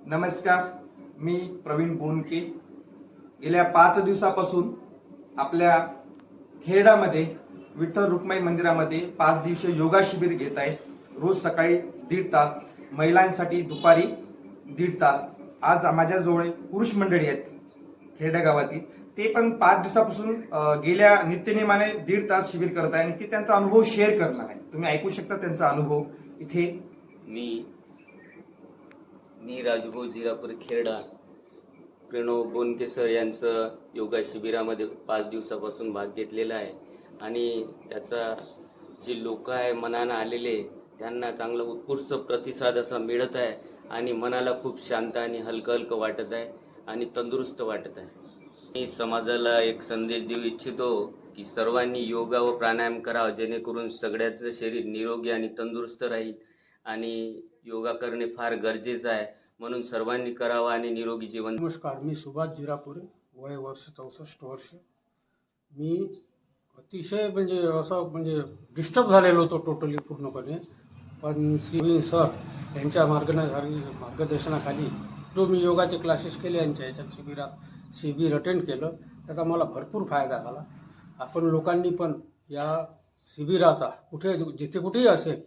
नमस्कार, मी प्रवीण बोनके। गेल्या 5 दिवसापासून आपल्या खेरडामध्ये विठ्ठल रुक्माई मंदिरामध्ये 5 दिवसीय योगा शिबिर घेत आहे। रोज सकाळी 1.5 तास, महिलांसाठी दुपारी 1.5 तास। आज माझ्याजवळ पुरुष मंडळी आहेत खेरडा गावातील, ते पण 5 दिवसापासून गेल्या नित्यनेमाने 1.5 तास शिबिर करत आहे आणि ते त्यांचा अनुभव शेअर करणार आहे। तुम्ही ऐकू शकता त्यांचा अनुभव इथे। मी राजभाऊ जिरापूर खेरडा प्रणव बोनके सर यांचं योगा शिबिरामध्ये 5 दिवसापासून भाग घेतलेला आहे आणि त्याचा जे लोक आहे मनानं आलेले त्यांना चांगला उत्कृष्ट प्रतिसाद असा मिळत आहे आणि मनाला खूप शांत आणि हलकं हलकं वाटत आहे आणि तंदुरुस्त वाटत आहे। मी समाजाला एक संदेश देऊ इच्छितो की सर्वांनी योगा व प्राणायाम करावा, जेणेकरून सगळ्याचं शरीर निरोगी आणि तंदुरुस्त राहील आणि योगा करणे फार गरजेचं आहे, म्हणून सर्वांनी करावा आणि निरोगी जीवन। नमस्कार, मी सुभाष जिरापुरे, वय वर्ष 64 वर्ष। मी अतिशय म्हणजे डिस्टर्ब झालेलो होतो टोटली पूर्णपणे, पण श्री सर यांच्या मार्गदर्शनाखाली जो मी योगाचे क्लासेस केले यांच्या याच्यात शिबिर अटेंड केलं, त्याचा मला भरपूर फायदा झाला। आपण लोकांनी पण या शिबिराचा जिथे कुठेही असेल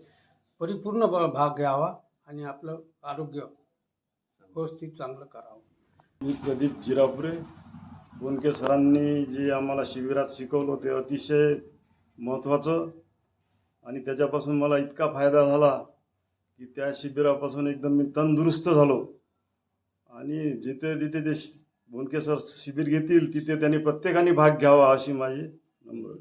परिपूर्ण भाग घ्यावा आणि आपलं आरोग्य व्यवस्थित चांगलं करावं। मी प्रदीप जिरापुरे। बोनके सरांनी जे आम्हाला शिबिरात शिकवलं ते अतिशय महत्त्वाचं आणि त्याच्यापासून मला इतका फायदा झाला की त्या शिबिरापासून एकदम मी तंदुरुस्त झालो आणि जिथे जिथे ते बोनके सर शिबिर घेतील तिथे त्यांनी प्रत्येकाने भाग घ्यावा अशी माझी नम्र